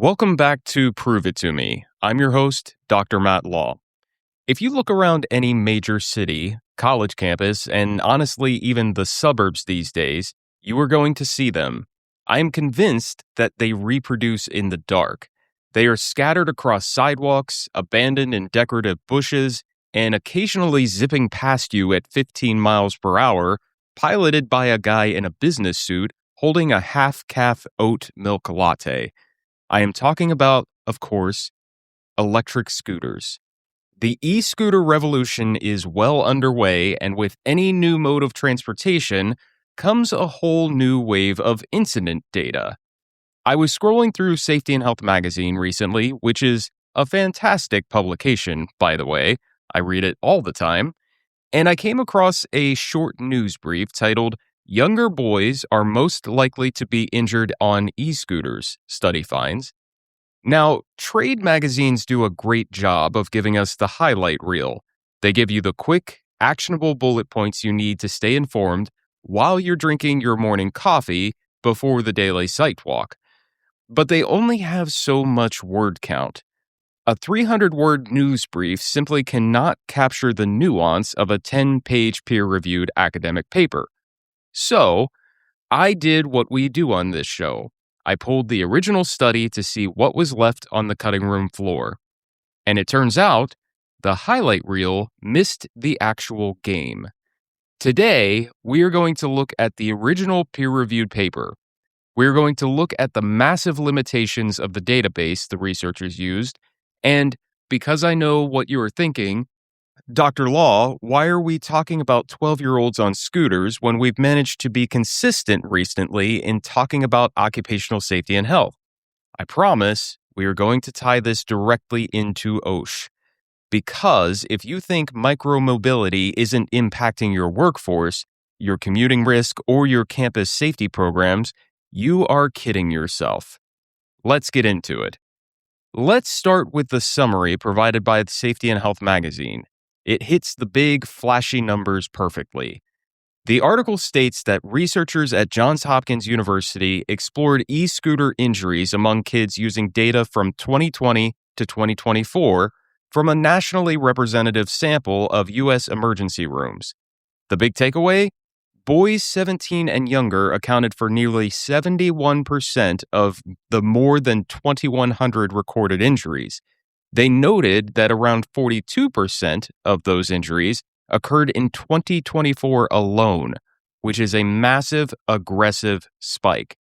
Welcome back to Prove It To Me. I'm your host, Dr. Matt Law. If you look around any major city, college campus, and honestly even the suburbs these days, you are going to see them. I am convinced that they reproduce in the dark. They are scattered across sidewalks, abandoned in decorative bushes, and occasionally zipping past you at 15 miles per hour, piloted by a guy in a business suit holding a half-calf oat milk latte. I am talking about, of course, electric scooters. The e-scooter revolution is well underway, and with any new mode of transportation comes a whole new wave of incident data. I was scrolling through Safety and Health magazine recently, which is a fantastic publication, by the way. I read it all the time. And I came across a short news brief titled, "Younger boys are most likely to be injured on e-scooters," study finds. Now, trade magazines do a great job of giving us the highlight reel. They give you the quick, actionable bullet points you need to stay informed while you're drinking your morning coffee before the daily site walk. But they only have so much word count. A 300-word news brief simply cannot capture the nuance of a 10-page peer-reviewed academic paper. So, I did what we do on this show. I pulled the original study to see what was left on the cutting room floor. And it turns out, the highlight reel missed the actual game. Today, we are going to look at the original peer-reviewed paper. We're going to look at the massive limitations of the database the researchers used, and because I know what you are thinking, Dr. Law, why are we talking about 12-year-olds on scooters when we've managed to be consistent recently in talking about occupational safety and health? I promise we are going to tie this directly into OSH. Because if you think micromobility isn't impacting your workforce, your commuting risk, or your campus safety programs, you are kidding yourself. Let's get into it. Let's start with the summary provided by the Safety and Health magazine. It hits the big, flashy numbers perfectly. The article states that researchers at Johns Hopkins University explored e-scooter injuries among kids using data from 2020 to 2024 from a nationally representative sample of U.S. emergency rooms. The big takeaway? Boys 17 and younger accounted for nearly 71% of the more than 2,100 recorded injuries. They noted that around 42% of those injuries occurred in 2024 alone, which is a massive, aggressive spike.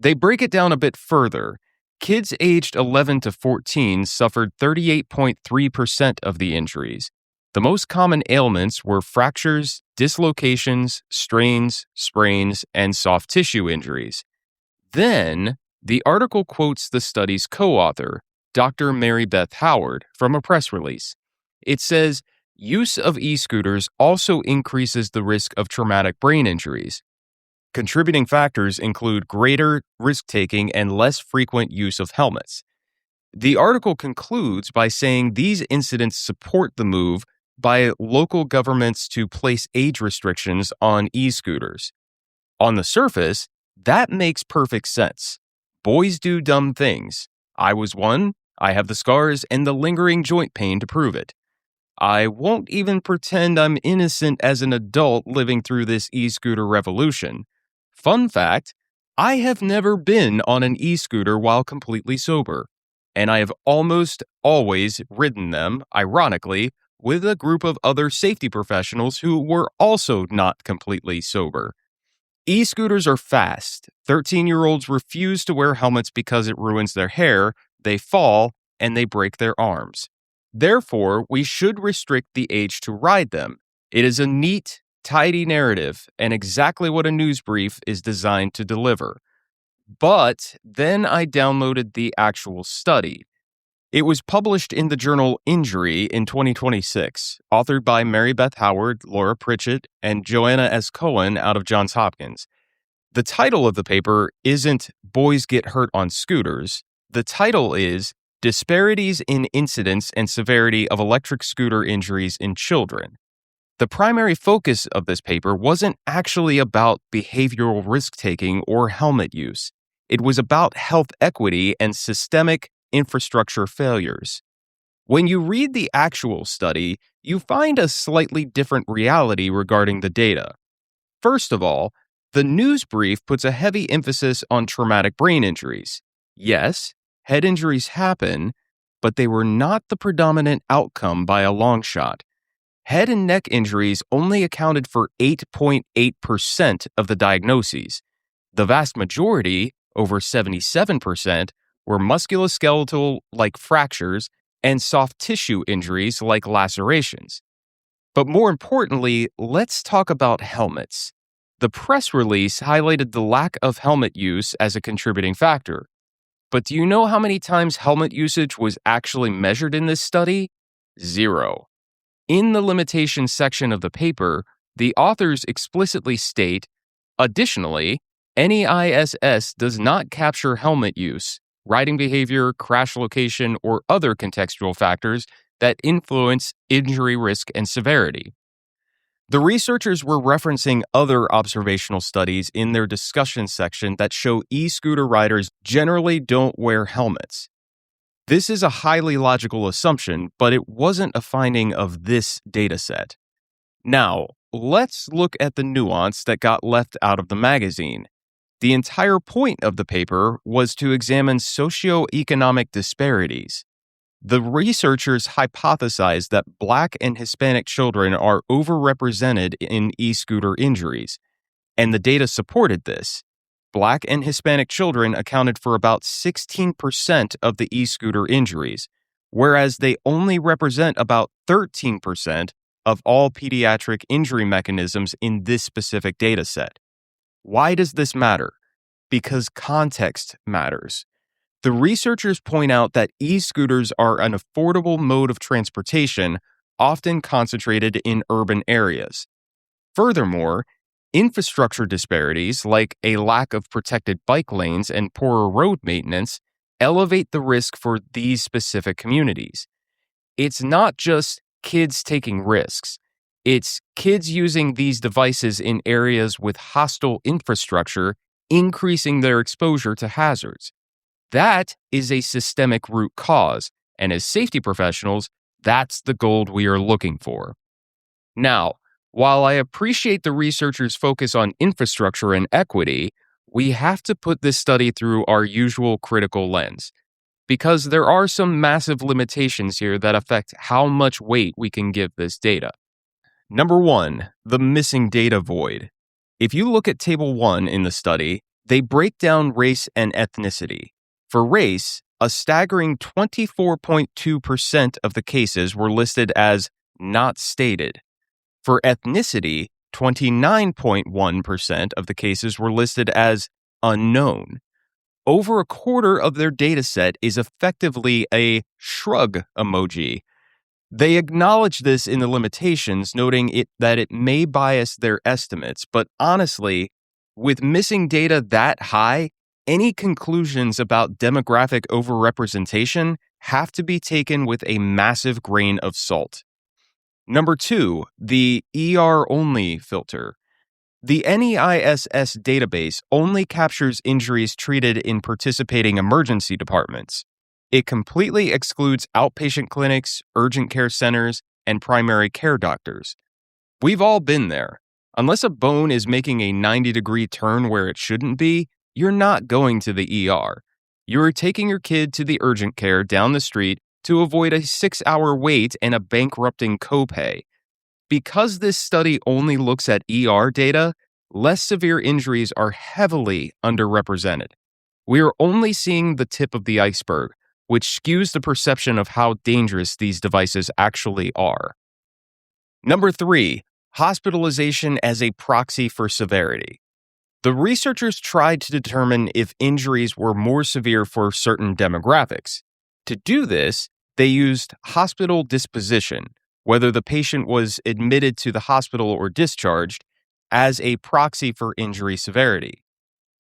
They break it down a bit further. Kids aged 11 to 14 suffered 38.3% of the injuries. The most common ailments were fractures, dislocations, strains, sprains, and soft tissue injuries. Then, the article quotes the study's co-author, Dr. Mary Beth Howard, from a press release. It says, use of e-scooters also increases the risk of traumatic brain injuries. Contributing factors include greater risk-taking and less frequent use of helmets. The article concludes by saying these incidents support the move by local governments to place age restrictions on e-scooters. On the surface, that makes perfect sense. Boys do dumb things. I was one. I have the scars and the lingering joint pain to prove it. I won't even pretend I'm innocent as an adult living through this e-scooter revolution. Fun fact, I have never been on an e-scooter while completely sober, and I have almost always ridden them, ironically, with a group of other safety professionals who were also not completely sober. E-scooters are fast. 13-year-olds refuse to wear helmets because it ruins their hair, they fall, and they break their arms. Therefore, we should restrict the age to ride them. It is a neat, tidy narrative, and exactly what a news brief is designed to deliver. But then I downloaded the actual study. It was published in the journal Injury in 2026, authored by Mary Beth Howard, Laura Pritchett, and Joanna S. Cohen out of Johns Hopkins. The title of the paper isn't Boys Get Hurt on Scooters. The title is Disparities in Incidence and Severity of Electric Scooter Injuries in Children. The primary focus of this paper wasn't actually about behavioral risk-taking or helmet use. It was about health equity and systemic infrastructure failures. When you read the actual study, you find a slightly different reality regarding the data. First of all, the news brief puts a heavy emphasis on traumatic brain injuries. Yes, head injuries happen, but they were not the predominant outcome by a long shot. Head and neck injuries only accounted for 8.8% of the diagnoses. The vast majority, over 77%, were musculoskeletal like fractures and soft tissue injuries like lacerations. But more importantly, let's talk about helmets. The press release highlighted the lack of helmet use as a contributing factor. But do you know how many times helmet usage was actually measured in this study? 0. In the limitations section of the paper, the authors explicitly state, additionally, NEISS does not capture helmet use, riding behavior, crash location, or other contextual factors that influence injury risk and severity. The researchers were referencing other observational studies in their discussion section that show e-scooter riders generally don't wear helmets. This is a highly logical assumption, but it wasn't a finding of this dataset. Now, let's look at the nuance that got left out of the magazine. The entire point of the paper was to examine socioeconomic disparities. The researchers hypothesized that Black and Hispanic children are overrepresented in e-scooter injuries, and the data supported this. Black and Hispanic children accounted for about 16% of the e-scooter injuries, whereas they only represent about 13% of all pediatric injury mechanisms in this specific dataset. Why does this matter? Because context matters. The researchers point out that e-scooters are an affordable mode of transportation, often concentrated in urban areas. Furthermore, infrastructure disparities, like a lack of protected bike lanes and poorer road maintenance, elevate the risk for these specific communities. It's not just kids taking risks. It's kids using these devices in areas with hostile infrastructure, increasing their exposure to hazards. That is a systemic root cause, and as safety professionals, that's the gold we are looking for. Now, while I appreciate the researchers' focus on infrastructure and equity, we have to put this study through our usual critical lens, because there are some massive limitations here that affect how much weight we can give this data. Number 1, the missing data void. If you look at Table 1 in the study, they break down race and ethnicity. For race, a staggering 24.2% of the cases were listed as not stated. For ethnicity, 29.1% of the cases were listed as unknown. Over a quarter of their dataset is effectively a shrug emoji. They acknowledge this in the limitations, noting that it may bias their estimates, but honestly, with missing data that high, any conclusions about demographic overrepresentation have to be taken with a massive grain of salt. Number 2, the ER-only filter. The NEISS database only captures injuries treated in participating emergency departments. It completely excludes outpatient clinics, urgent care centers, and primary care doctors. We've all been there. Unless a bone is making a 90-degree turn where it shouldn't be, you're not going to the ER. You're taking your kid to the urgent care down the street to avoid a 6-hour wait and a bankrupting copay. Because this study only looks at ER data, less severe injuries are heavily underrepresented. We are only seeing the tip of the iceberg, which skews the perception of how dangerous these devices actually are. Number 3, hospitalization as a proxy for severity. The researchers tried to determine if injuries were more severe for certain demographics. To do this, they used hospital disposition, whether the patient was admitted to the hospital or discharged, as a proxy for injury severity.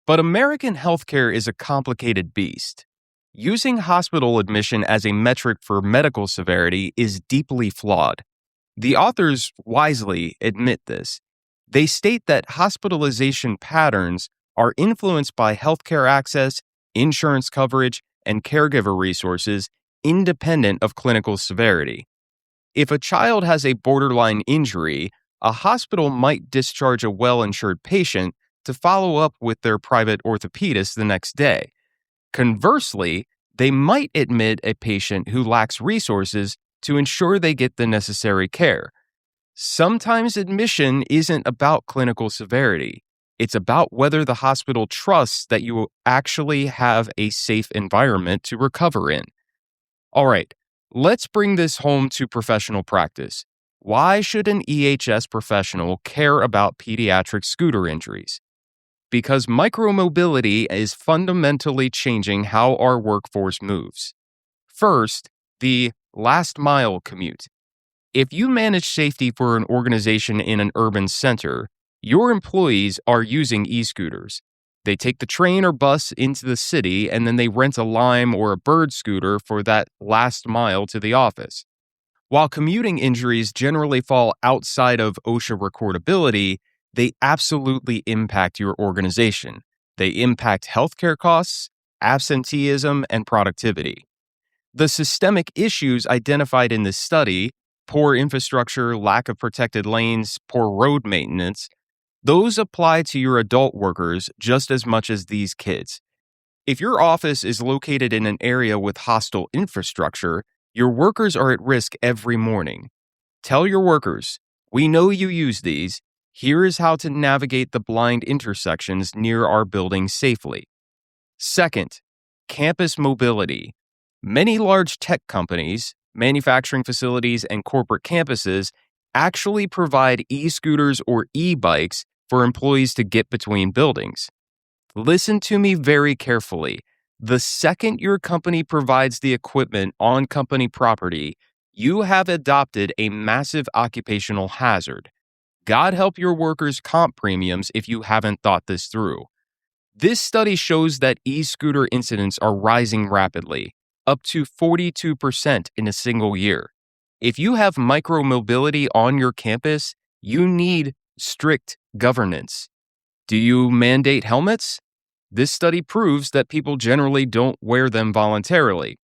But American healthcare is a complicated beast. Using hospital admission as a metric for medical severity is deeply flawed. The authors wisely admit this. They state that hospitalization patterns are influenced by healthcare access, insurance coverage, and caregiver resources independent of clinical severity. If a child has a borderline injury, a hospital might discharge a well-insured patient to follow up with their private orthopedist the next day. Conversely, they might admit a patient who lacks resources to ensure they get the necessary care. Sometimes admission isn't about clinical severity. It's about whether the hospital trusts that you will actually have a safe environment to recover in. All right, let's bring this home to professional practice. Why should an EHS professional care about pediatric scooter injuries? Because micromobility is fundamentally changing how our workforce moves. First, the last mile commute. If you manage safety for an organization in an urban center, your employees are using e-scooters. They take the train or bus into the city and then they rent a Lime or a Bird scooter for that last mile to the office. While commuting injuries generally fall outside of OSHA recordability, they absolutely impact your organization. They impact healthcare costs, absenteeism, and productivity. The systemic issues identified in this study, poor infrastructure, lack of protected lanes, poor road maintenance, those apply to your adult workers just as much as these kids. If your office is located in an area with hostile infrastructure, your workers are at risk every morning. Tell your workers, we know you use these. Here is how to navigate the blind intersections near our building safely. Second, campus mobility. Many large tech companies, manufacturing facilities, and corporate campuses actually provide e-scooters or e-bikes for employees to get between buildings. Listen to me very carefully. The second your company provides the equipment on company property, you have adopted a massive occupational hazard. God help your workers' comp premiums if you haven't thought this through. This study shows that e-scooter incidents are rising rapidly, up to 42% in a single year. If you have micromobility on your campus, you need strict governance. Do you mandate helmets? This study proves that people generally don't wear them voluntarily.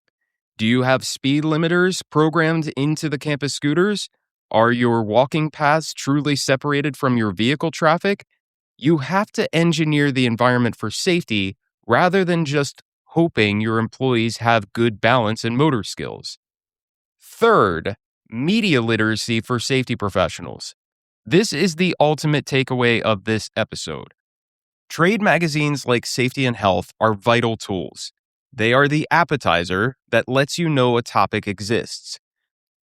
Do you have speed limiters programmed into the campus scooters? Are your walking paths truly separated from your vehicle traffic? You have to engineer the environment for safety rather than just hoping your employees have good balance and motor skills. Third, media literacy for safety professionals. This is the ultimate takeaway of this episode. Trade magazines like Safety and Health are vital tools. They are the appetizer that lets you know a topic exists.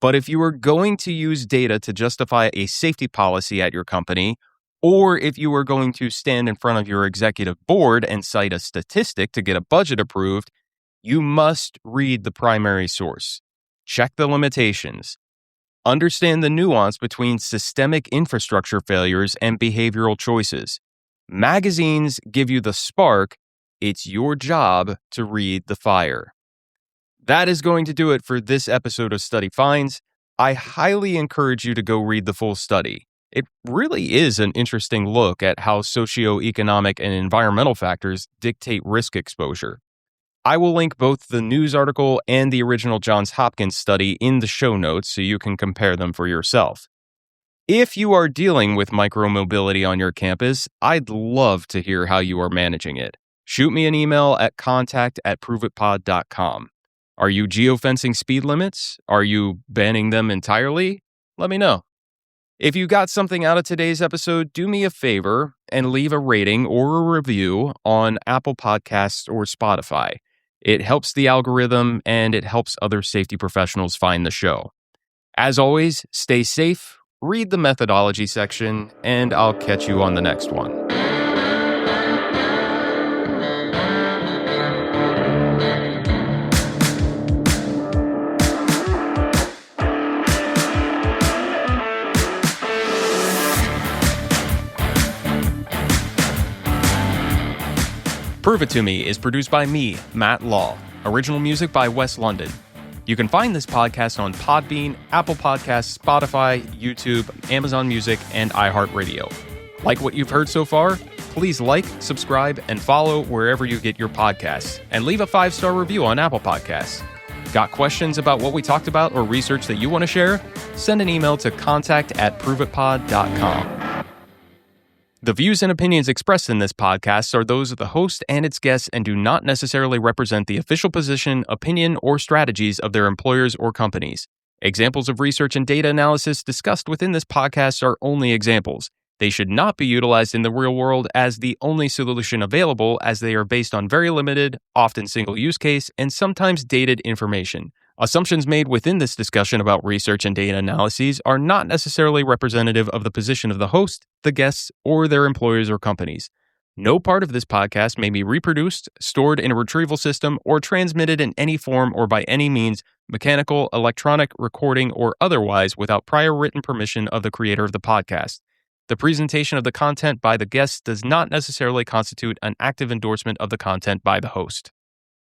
But if you are going to use data to justify a safety policy at your company, or if you are going to stand in front of your executive board and cite a statistic to get a budget approved, you must read the primary source. Check the limitations. Understand the nuance between systemic infrastructure failures and behavioral choices. Magazines give you the spark. It's your job to read the fire. That is going to do it for this episode of Study Finds. I highly encourage you to go read the full study. It really is an interesting look at how socioeconomic and environmental factors dictate risk exposure. I will link both the news article and the original Johns Hopkins study in the show notes so you can compare them for yourself. If you are dealing with micromobility on your campus, I'd love to hear how you are managing it. Shoot me an email at contact@proveitpod.com. Are you geofencing speed limits? Are you banning them entirely? Let me know. If you got something out of today's episode, do me a favor and leave a rating or a review on Apple Podcasts or Spotify. It helps the algorithm and it helps other safety professionals find the show. As always, stay safe, read the methodology section, and I'll catch you on the next one. Prove It To Me is produced by me, Matt Law. Original music by Wes London. You can find this podcast on Podbean, Apple Podcasts, Spotify, YouTube, Amazon Music, and iHeartRadio. Like what you've heard so far? Please like, subscribe, and follow wherever you get your podcasts, and leave a 5-star review on Apple Podcasts. Got questions about what we talked about or research that you want to share? Send an email to contact@proveitpod.com. The views and opinions expressed in this podcast are those of the host and its guests and do not necessarily represent the official position, opinion, or strategies of their employers or companies. Examples of research and data analysis discussed within this podcast are only examples. They should not be utilized in the real world as the only solution available, as they are based on very limited, often single use case, and sometimes dated information. Assumptions made within this discussion about research and data analyses are not necessarily representative of the position of the host, the guests, or their employers or companies. No part of this podcast may be reproduced, stored in a retrieval system, or transmitted in any form or by any means, mechanical, electronic, recording, or otherwise, without prior written permission of the creator of the podcast. The presentation of the content by the guests does not necessarily constitute an active endorsement of the content by the host.